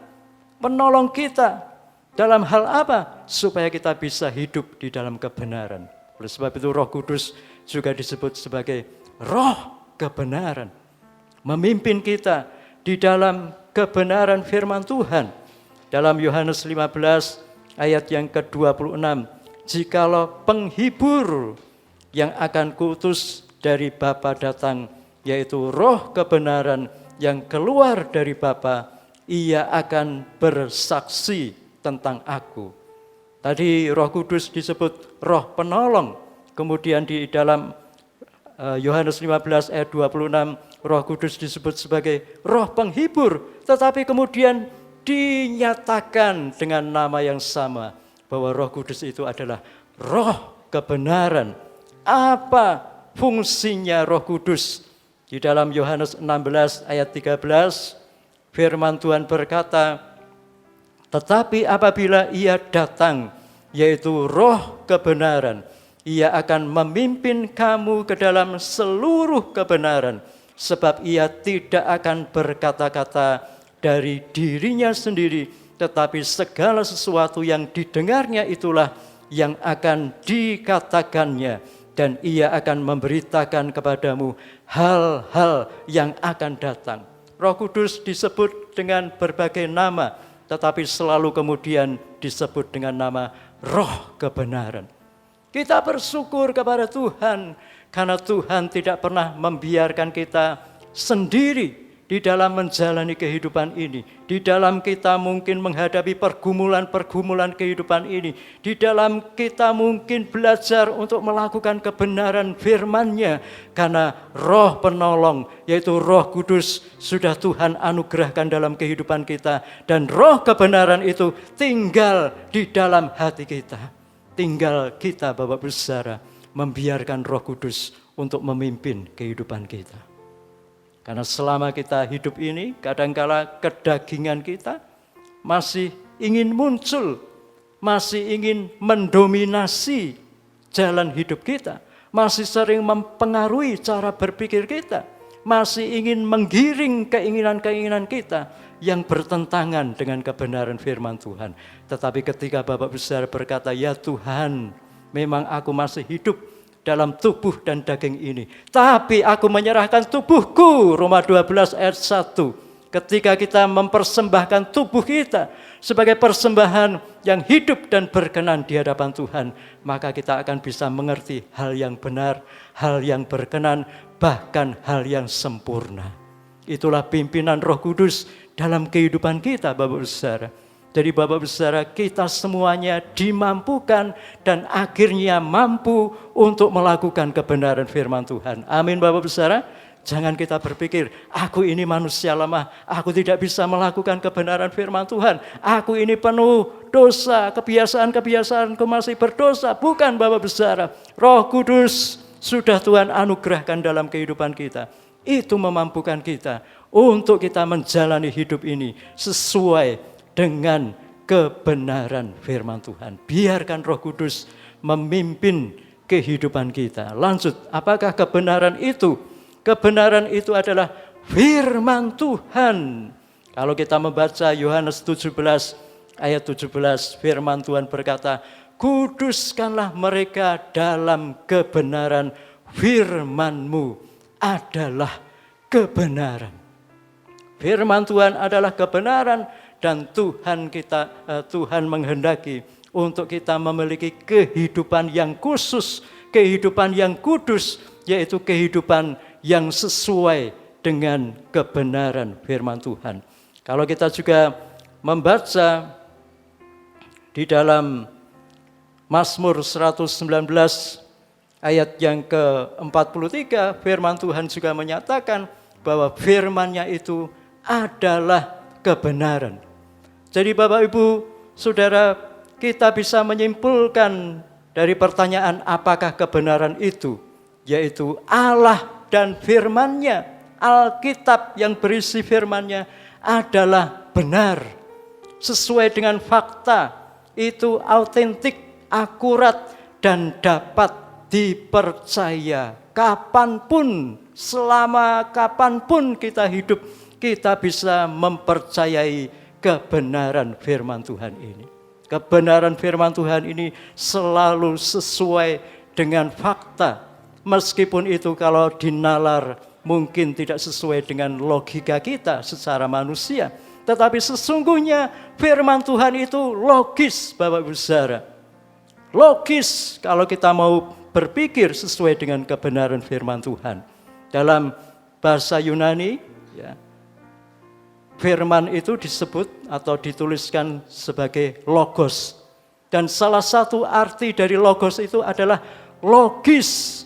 Penolong kita dalam hal apa? Supaya kita bisa hidup di dalam kebenaran. Oleh sebab itu Roh Kudus juga disebut sebagai Roh kebenaran. Memimpin kita di dalam kebenaran firman Tuhan. Dalam Yohanes 15 ayat yang ke-26, jikalau penghibur yang akan kuutus dari Bapa datang, yaitu Roh kebenaran yang keluar dari Bapa, Ia akan bersaksi tentang aku. Tadi Roh Kudus disebut Roh penolong. Kemudian di dalam Yohanes 15 ayat 26, Roh Kudus disebut sebagai Roh penghibur. Tetapi kemudian dinyatakan dengan nama yang sama, bahwa Roh Kudus itu adalah Roh kebenaran. Apa fungsinya Roh Kudus? Di dalam Yohanes 16 ayat 13, firman Tuhan berkata, tetapi apabila Ia datang, yaitu Roh kebenaran, Ia akan memimpin kamu ke dalam seluruh kebenaran, sebab Ia tidak akan berkata-kata dari dirinya sendiri, tetapi segala sesuatu yang didengarnya itulah yang akan dikatakannya, dan Ia akan memberitakan kepadamu hal-hal yang akan datang. Roh Kudus disebut dengan berbagai nama, tetapi selalu kemudian disebut dengan nama Roh kebenaran. Kita bersyukur kepada Tuhan, karena Tuhan tidak pernah membiarkan kita sendiri di dalam menjalani kehidupan ini. Di dalam kita mungkin menghadapi pergumulan-pergumulan kehidupan ini. Di dalam kita mungkin belajar untuk melakukan kebenaran firman-Nya. Karena Roh penolong, yaitu Roh Kudus, sudah Tuhan anugerahkan dalam kehidupan kita. Dan Roh kebenaran itu tinggal di dalam hati kita. Tinggal kita, Bapak Ibu Saudara, membiarkan Roh Kudus untuk memimpin kehidupan kita. Karena selama kita hidup ini, kadangkala kedagingan kita masih ingin muncul, masih ingin mendominasi jalan hidup kita, masih sering mempengaruhi cara berpikir kita, masih ingin menggiring keinginan-keinginan kita yang bertentangan dengan kebenaran firman Tuhan. Tetapi ketika Bapak besar berkata, ya Tuhan, memang aku masih hidup dalam tubuh dan daging ini, tapi aku menyerahkan tubuhku, Roma 12 ayat 1. Ketika kita mempersembahkan tubuh kita sebagai persembahan yang hidup dan berkenan di hadapan Tuhan, maka kita akan bisa mengerti hal yang benar, hal yang berkenan, bahkan hal yang sempurna. Itulah pimpinan Roh Kudus dalam kehidupan kita, Bapak Saudara. Jadi Bapak Saudara, kita semuanya dimampukan dan akhirnya mampu untuk melakukan kebenaran firman Tuhan. Amin Bapak Saudara. Jangan kita berpikir, aku ini manusia lemah, aku tidak bisa melakukan kebenaran firman Tuhan. Aku ini penuh dosa, kebiasaan-kebiasaanku masih berdosa. Bukan Bapak Saudara. Roh Kudus sudah Tuhan anugerahkan dalam kehidupan kita. Itu memampukan kita untuk kita menjalani hidup ini sesuai dengan kebenaran firman Tuhan. Biarkan Roh Kudus memimpin kehidupan kita. Lanjut, apakah kebenaran itu? Kebenaran itu adalah firman Tuhan. Kalau kita membaca Yohanes 17 ayat 17, firman Tuhan berkata, kuduskanlah mereka dalam kebenaran, firman-Mu adalah kebenaran. Firman Tuhan adalah kebenaran dan Tuhan menghendaki untuk kita memiliki kehidupan yang khusus, kehidupan yang kudus, yaitu kehidupan yang sesuai dengan kebenaran firman Tuhan. Kalau kita juga membaca di dalam Mazmur 119 ayat yang ke-43, firman Tuhan juga menyatakan bahwa firman-Nya itu adalah kebenaran. Jadi Bapak Ibu, Saudara, kita bisa menyimpulkan dari pertanyaan apakah kebenaran itu, yaitu Allah dan firman-Nya, Alkitab yang berisi firman-Nya adalah benar, sesuai dengan fakta, itu autentik, akurat, dan dapat dipercaya. Kapanpun, selama kapanpun kita hidup, kita bisa mempercayai kebenaran firman Tuhan ini. Kebenaran firman Tuhan ini selalu sesuai dengan fakta. Meskipun itu kalau dinalar mungkin tidak sesuai dengan logika kita secara manusia. Tetapi sesungguhnya firman Tuhan itu logis, Bapak Ibu Saudara. Logis kalau kita mau berpikir sesuai dengan kebenaran firman Tuhan. Dalam bahasa Yunani, ya, firman itu disebut atau dituliskan sebagai logos. Dan salah satu arti dari logos itu adalah logis.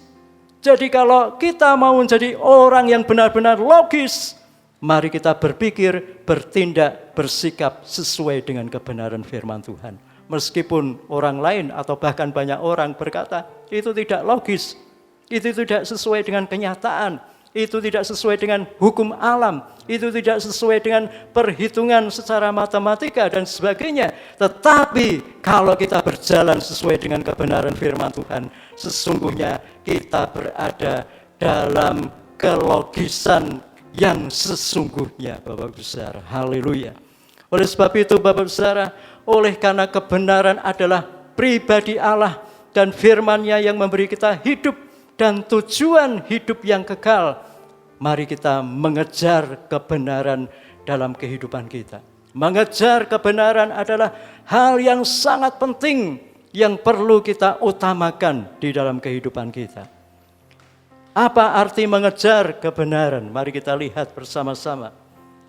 Jadi kalau kita mau menjadi orang yang benar-benar logis, mari kita berpikir, bertindak, bersikap sesuai dengan kebenaran firman Tuhan. Meskipun orang lain atau bahkan banyak orang berkata, itu tidak logis, itu tidak sesuai dengan kenyataan, itu tidak sesuai dengan hukum alam, itu tidak sesuai dengan perhitungan secara matematika dan sebagainya. Tetapi kalau kita berjalan sesuai dengan kebenaran firman Tuhan, sesungguhnya kita berada dalam kelogisan yang sesungguhnya, Bapak Ibu Saudara. Haleluya. Oleh sebab itu Bapak Ibu Saudara, oleh karena kebenaran adalah pribadi Allah dan firman-Nya yang memberi kita hidup dan tujuan hidup yang kekal, mari kita mengejar kebenaran dalam kehidupan kita. Mengejar kebenaran adalah hal yang sangat penting yang perlu kita utamakan di dalam kehidupan kita. Apa arti mengejar kebenaran? Mari kita lihat bersama-sama.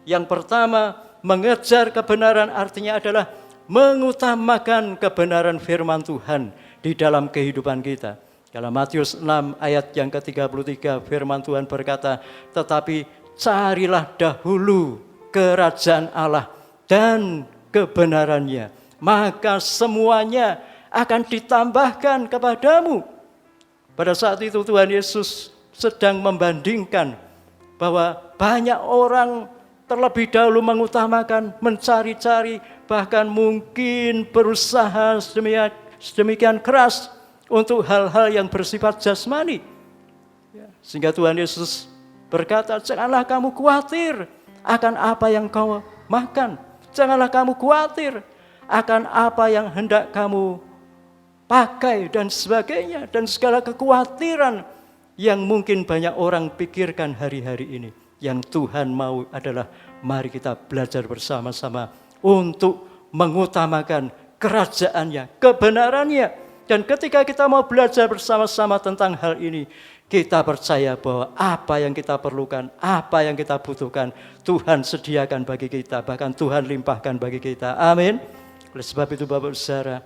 Yang pertama, mengejar kebenaran artinya adalah mengutamakan kebenaran firman Tuhan di dalam kehidupan kita. Dalam Matius 6 ayat yang ke-33 firman Tuhan berkata, tetapi carilah dahulu kerajaan Allah dan kebenarannya, maka semuanya akan ditambahkan kepadamu. Pada saat itu Tuhan Yesus sedang membandingkan bahwa banyak orang terlebih dahulu mengutamakan, mencari-cari, bahkan mungkin berusaha sedemikian keras untuk hal-hal yang bersifat jasmani. Sehingga Tuhan Yesus berkata, janganlah kamu khawatir akan apa yang kau makan. Janganlah kamu khawatir akan apa yang hendak kamu pakai dan sebagainya. Dan segala kekhawatiran yang mungkin banyak orang pikirkan hari-hari ini. Yang Tuhan mau adalah mari kita belajar bersama-sama untuk mengutamakan kerajaannya, kebenarannya. Dan ketika kita mau belajar bersama-sama tentang hal ini, kita percaya bahwa apa yang kita perlukan, apa yang kita butuhkan, Tuhan sediakan bagi kita, bahkan Tuhan limpahkan bagi kita. Amin. Oleh sebab itu Bapak Saudara,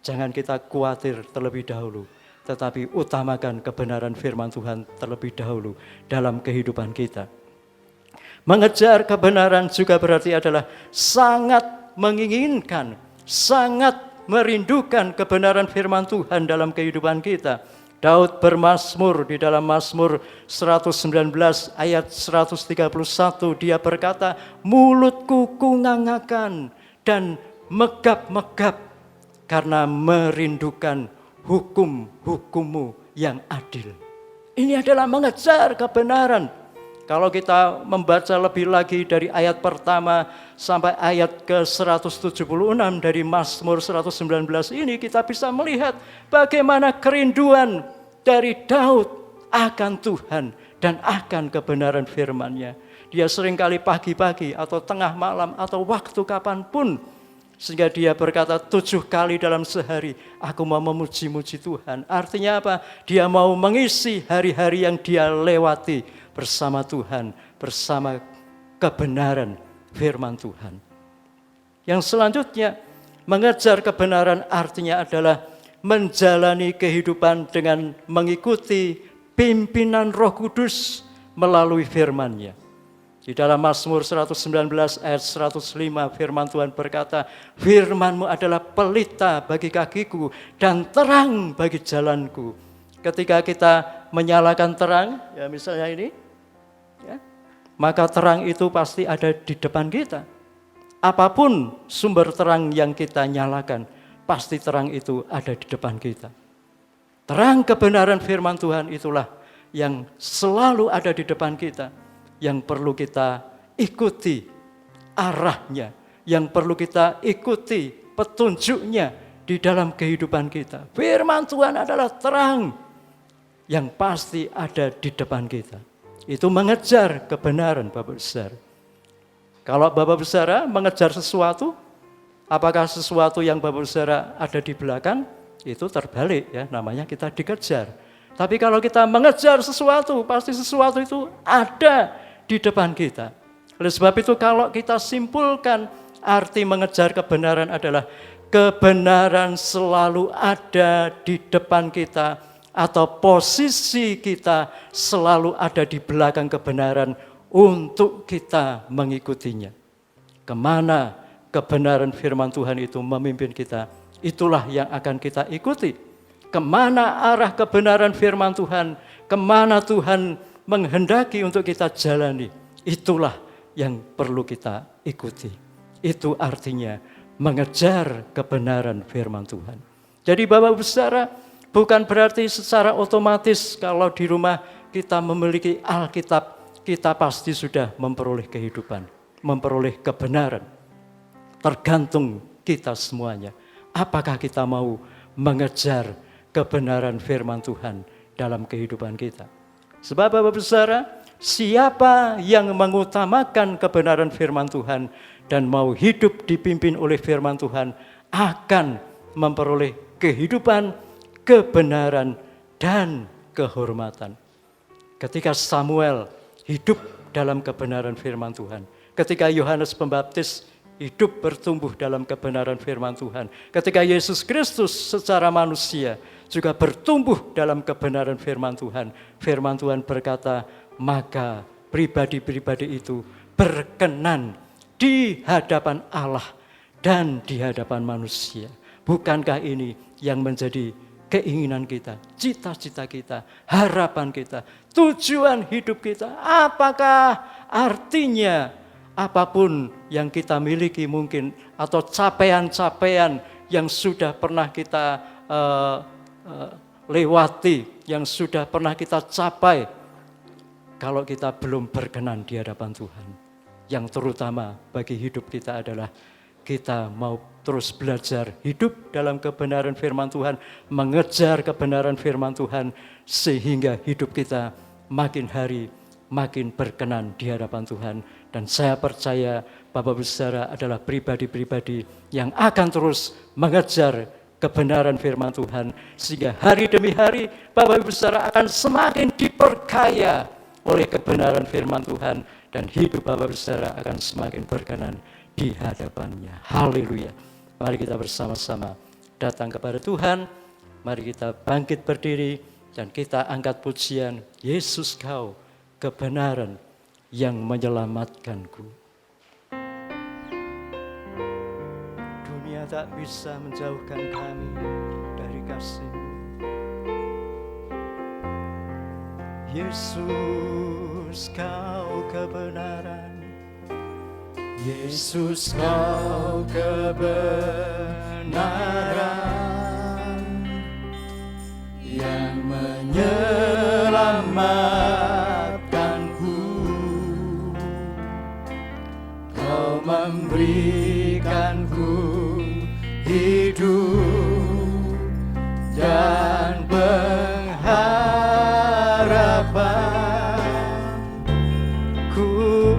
jangan kita khawatir terlebih dahulu, tetapi utamakan kebenaran firman Tuhan terlebih dahulu dalam kehidupan kita. Mengejar kebenaran juga berarti adalah sangat menginginkan, sangat merindukan kebenaran firman Tuhan dalam kehidupan kita. Daud bermazmur di dalam Mazmur 119 ayat 131, dia berkata, mulutku kungangakan dan megap-megap karena merindukan hukum-hukum-Mu yang adil. Ini adalah mengejar kebenaran. Kalau kita membaca lebih lagi dari ayat pertama sampai ayat ke-176 dari Mazmur 119 ini, kita bisa melihat bagaimana kerinduan dari Daud akan Tuhan dan akan kebenaran firman-Nya. Dia seringkali pagi-pagi atau tengah malam atau waktu kapanpun. Sehingga dia berkata 7 kali dalam sehari, aku mau memuji-muji Tuhan. Artinya apa? Dia mau mengisi hari-hari yang dia lewati bersama Tuhan, bersama kebenaran firman Tuhan. Yang selanjutnya, mengejar kebenaran artinya adalah menjalani kehidupan dengan mengikuti pimpinan Roh Kudus melalui firman-Nya. Di dalam Mazmur 119 ayat 105 firman Tuhan berkata, firman-Mu adalah pelita bagi kakiku dan terang bagi jalanku. Ketika kita menyalakan terang, ya misalnya ini, ya, maka terang itu pasti ada di depan kita. Apapun sumber terang yang kita nyalakan, pasti terang itu ada di depan kita. Terang kebenaran firman Tuhan itulah yang selalu ada di depan kita, yang perlu kita ikuti arahnya, yang perlu kita ikuti petunjuknya di dalam kehidupan kita. Firman Tuhan adalah terang yang pasti ada di depan kita. Itu mengejar kebenaran, Bapak Saudara. Kalau Bapak Saudara mengejar sesuatu, apakah sesuatu yang Bapak Saudara ada di belakang, itu terbalik ya, namanya kita dikejar. Tapi kalau kita mengejar sesuatu, pasti sesuatu itu ada di depan kita. Oleh sebab itu kalau kita simpulkan arti mengejar kebenaran adalah kebenaran selalu ada di depan kita atau posisi kita selalu ada di belakang kebenaran untuk kita mengikutinya. Kemana kebenaran firman Tuhan itu memimpin kita, itulah yang akan kita ikuti. Kemana arah kebenaran firman Tuhan, kemana Tuhan menghendaki untuk kita jalani, itulah yang perlu kita ikuti. Itu artinya mengejar kebenaran firman Tuhan. Jadi Bapak Ibu Saudara, bukan berarti secara otomatis kalau di rumah kita memiliki Alkitab, kita pasti sudah memperoleh kehidupan, memperoleh kebenaran. Tergantung kita semuanya. Apakah kita mau mengejar kebenaran firman Tuhan dalam kehidupan kita? Sebab Bapak Ibu Saudara, siapa yang mengutamakan kebenaran firman Tuhan dan mau hidup dipimpin oleh firman Tuhan akan memperoleh kehidupan, kebenaran, dan kehormatan. Ketika Samuel hidup dalam kebenaran firman Tuhan, ketika Yohanes Pembaptis hidup bertumbuh dalam kebenaran firman Tuhan, ketika Yesus Kristus secara manusia juga bertumbuh dalam kebenaran firman Tuhan. Firman Tuhan berkata, maka pribadi-pribadi itu berkenan di hadapan Allah dan di hadapan manusia. Bukankah ini yang menjadi keinginan kita, cita-cita kita, harapan kita, tujuan hidup kita? Apakah artinya apapun yang kita miliki mungkin, atau capaian-capaian yang sudah pernah kita lewati, yang sudah pernah kita capai, kalau kita belum berkenan di hadapan Tuhan, yang terutama bagi hidup kita adalah kita mau terus belajar hidup dalam kebenaran firman Tuhan, mengejar kebenaran firman Tuhan, sehingga hidup kita makin hari makin berkenan di hadapan Tuhan. Dan saya percaya Bapak Ibu Saudara adalah pribadi-pribadi yang akan terus mengejar kebenaran firman Tuhan, sehingga hari demi hari Bapak Ibu Saudara akan semakin diperkaya oleh kebenaran firman Tuhan, dan hidup Bapak Ibu Saudara akan semakin berkenan di hadapannya. Haleluya. Mari kita bersama-sama datang kepada Tuhan. Mari kita bangkit berdiri dan kita angkat pujian, Yesus Kau kebenaran yang menyelamatkanku. Dunia tak bisa menjauhkan kami dari kasih-Mu. Yesus Kau kebenaran, Yesus Kau kebenaran yang menyelamatkanku. Kau memberikanku hidup dan pengharapan. Ku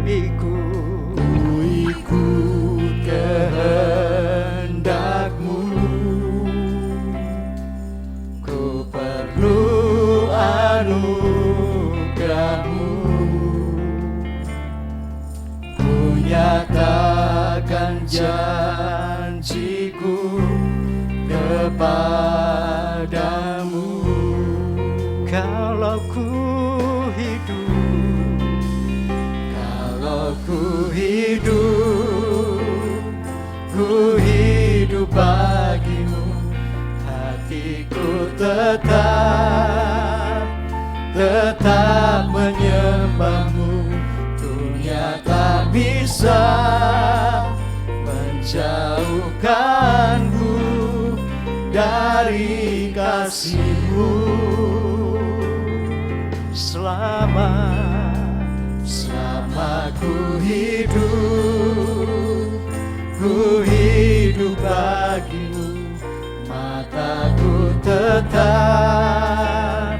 kepadamu. Kalau ku hidup bagimu, hatiku tetap menyembahmu. Dunia tak bisa menjauhkanku dari kasih-Mu. Selama ku hidup bagimu, mataku tetap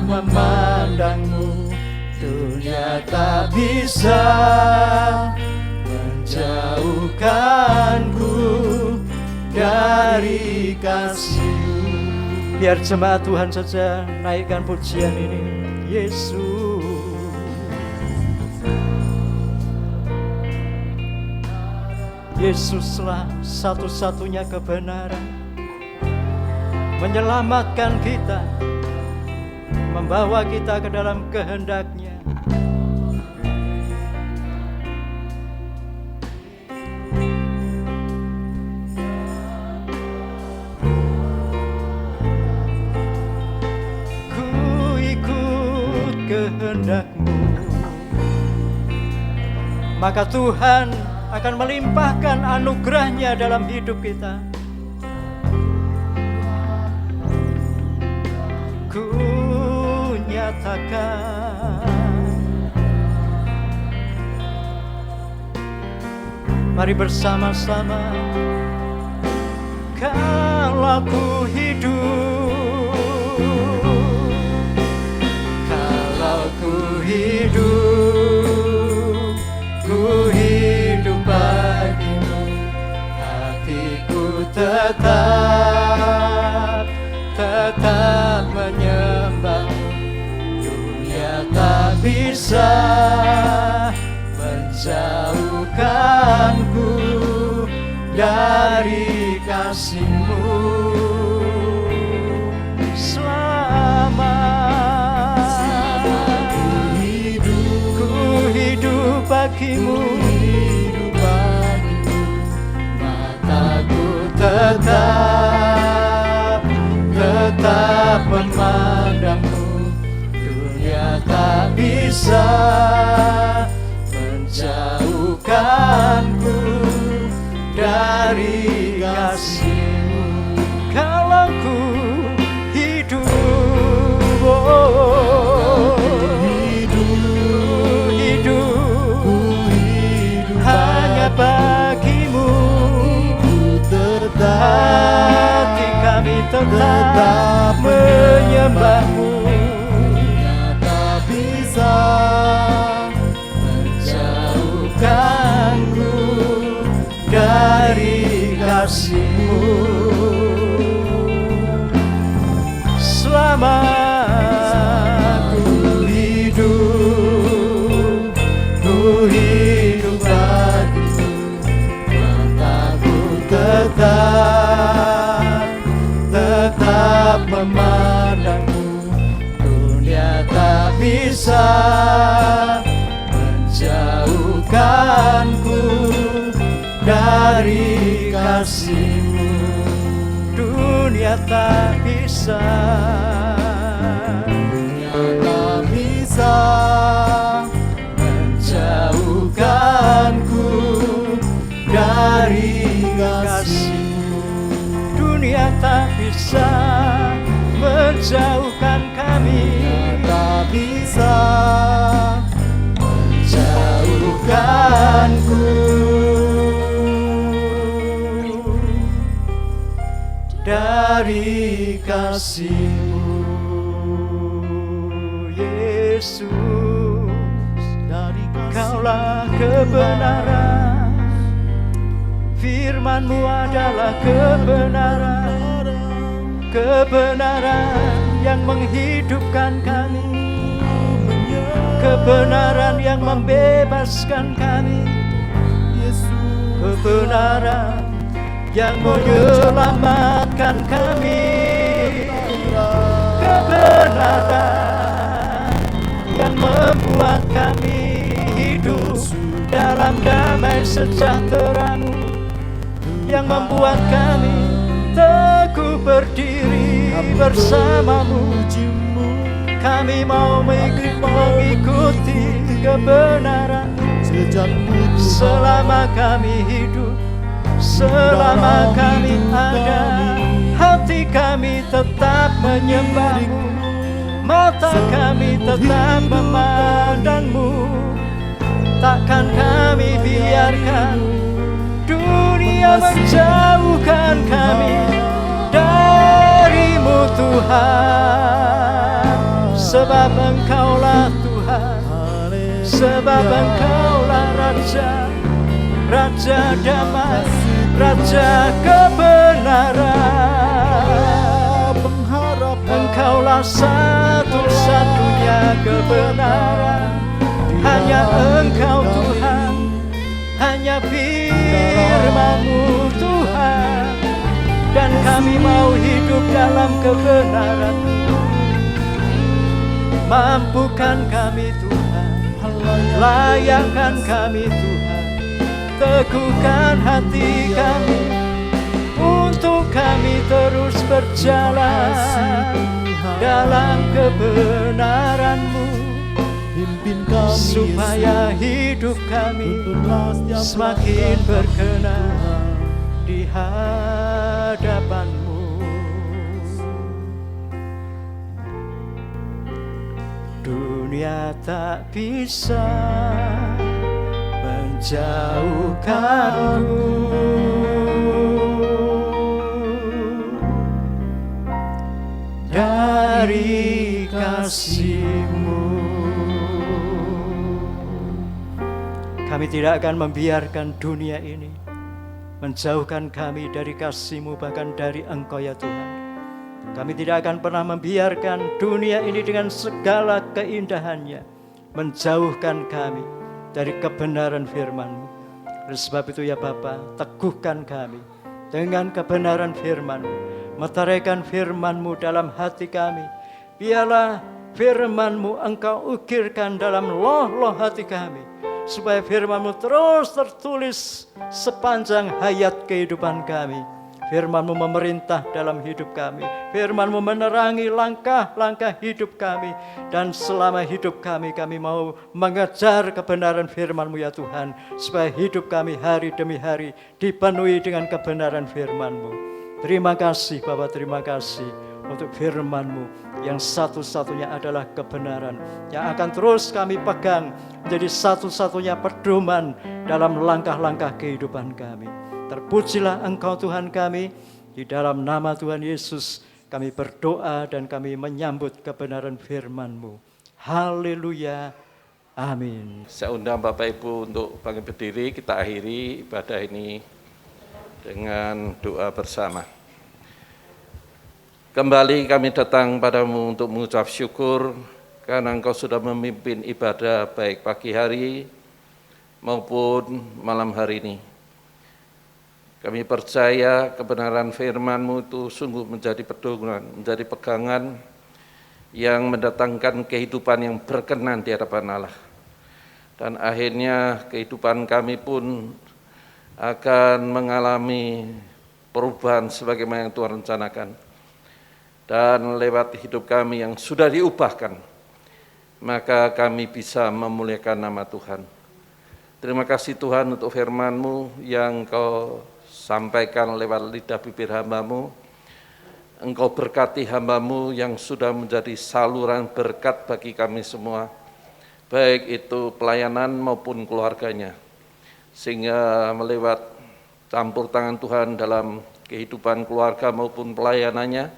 memandangmu. Dunia tak bisa menjauhkanku dari kasih-Mu. Biar jemaat Tuhan saja naikkan pujian ini. Yesus, Yesuslah satu-satunya kebenaran, menyelamatkan kita, membawa kita ke dalam kehendak-Nya. Ku ikut kehendak-Mu, maka Tuhan akan melimpahkan anugerah-Nya dalam hidup kita. Ku nyatakan, mari bersama-sama. Kalau ku hidup bagimu, hatiku tetap menyembahmu. Dunia tak bisa menjauhkanku dari kasih-Mu. Selama ku hidup bagimu, mataku tetap memandangmu. Dunia tak bisa menjauhkanku dari kasih-Mu. Kalau ku hidup hanya bagimu, hati kami tetap menyembahmu. Tak bisa menjauhkanku dari kasih-Mu. Selama ku hidup bagimu, mataku tetap memandangmu. Dunia tak bisa menjauhkanku dari kasih-Mu. Dunia tak bisa menjauhkanku dari kasih-Mu. Dunia tak bisa menjauhkan kami, tak bisa menjauhkanku dari kasih-Mu. Yesus, Kaulah kebenaran, firman-Mu adalah kebenaran, kebenaran yang menghidupkan kami, kebenaran yang membebaskan kami, kebenaran yang menyelamatkan kami, kebenaran yang membuat kami hidup dalam damai sejahtera-Mu, yang membuat kami teguh berdiri bersama-Mu. Kami mau mengikuti kebenaran selama kami hidup, selama kami ada. Hati kami tetap menyembah-Mu, mata kami tetap memandang-Mu. Takkan kami biarkan dunia menjauhkan kami dari-Mu Tuhan. Sebab Engkaulah Tuhan, sebab Engkaulah Raja, Raja damai, Raja kebenaran. Engkaulah satu-satunya kebenaran. Hanya Engkau Tuhan, hanya firman-Mu Tuhan. Dan kami mau hidup dalam kebenaran-Mu. Mampukan kami Tuhan, layakkan kami Tuhan, teguhkan hati kami, untuk kami terus berjalan dalam kebenaran-Mu, supaya hidup kami semakin berkenan di hadapan-Mu. Dunia tak bisa menjauhkanku dari kasih-Mu. Kami tidak akan membiarkan dunia ini menjauhkan kami dari kasih-Mu, bahkan dari Engkau ya Tuhan. Kami tidak akan pernah membiarkan dunia ini dengan segala keindahannya menjauhkan kami dari kebenaran firman-Mu. Oleh sebab itu ya Bapa, teguhkan kami dengan kebenaran firman-Mu. Meteraikan firman-Mu dalam hati kami. Biarlah firman-Mu Engkau ukirkan dalam loh-loh hati kami, supaya firman-Mu terus tertulis sepanjang hayat kehidupan kami. Firman-Mu memerintah dalam hidup kami. Firman-Mu menerangi langkah-langkah hidup kami. Dan selama hidup kami, kami mau mengejar kebenaran firman-Mu ya Tuhan. Supaya hidup kami hari demi hari dipenuhi dengan kebenaran firman-Mu. Terima kasih Bapa, terima kasih untuk firman-Mu yang satu-satunya adalah kebenaran, yang akan terus kami pegang menjadi satu-satunya pedoman dalam langkah-langkah kehidupan kami. Terpujilah Engkau Tuhan kami, di dalam nama Tuhan Yesus kami berdoa dan kami menyambut kebenaran firman-Mu. Haleluya, amin. Saya undang Bapak Ibu untuk bangkit berdiri, kita akhiri ibadah ini dengan doa bersama. Kembali kami datang padamu untuk mengucap syukur karena Engkau sudah memimpin ibadah baik pagi hari maupun malam hari ini. Kami percaya kebenaran firman-Mu itu sungguh menjadi pedoman, menjadi pegangan yang mendatangkan kehidupan yang berkenan di hadapan Allah. Dan akhirnya kehidupan kami pun akan mengalami perubahan sebagaimana yang Tuhan rencanakan. Dan lewat hidup kami yang sudah diubahkan, maka kami bisa memuliakan nama Tuhan. Terima kasih Tuhan untuk firman-Mu yang Kau sampaikan lewat lidah bibir hamba-Mu. Engkau berkati hamba-Mu yang sudah menjadi saluran berkat bagi kami semua, baik itu pelayanan maupun keluarganya. Sehingga melewat campur tangan Tuhan dalam kehidupan keluarga maupun pelayanannya,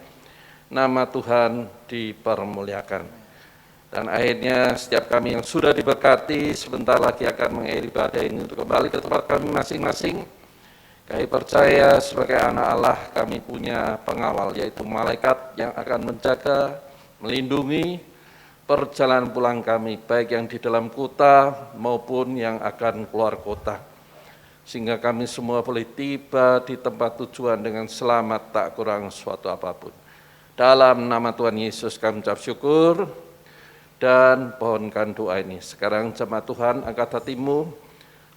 nama Tuhan dipermuliakan. Dan akhirnya setiap kami yang sudah diberkati sebentar lagi akan mengakhiri ibadah ini untuk kembali ke tempat kami masing-masing. Kami percaya sebagai anak Allah kami punya pengawal, yaitu malaikat yang akan menjaga, melindungi perjalanan pulang kami, baik yang di dalam kota maupun yang akan keluar kota. sehingga kami semua boleh tiba di tempat tujuan dengan selamat, tak kurang suatu apapun. Dalam nama Tuhan Yesus kami ucap syukur dan pohonkan doa ini. Sekarang jemaat Tuhan, angkat hatimu,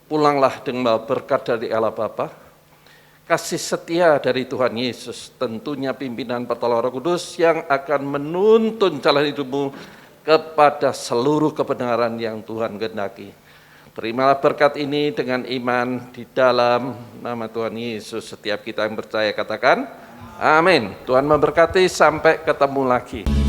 pulanglah dengan berkat dari Allah Bapa, kasih setia dari Tuhan Yesus, tentunya pimpinan pertolongan Roh Kudus yang akan menuntun jalan hidupmu kepada seluruh kebenaran yang Tuhan kehendaki. Terimalah berkat ini dengan iman di dalam nama Tuhan Yesus. Setiap kita yang percaya katakan, amin. Tuhan memberkati, sampai ketemu lagi.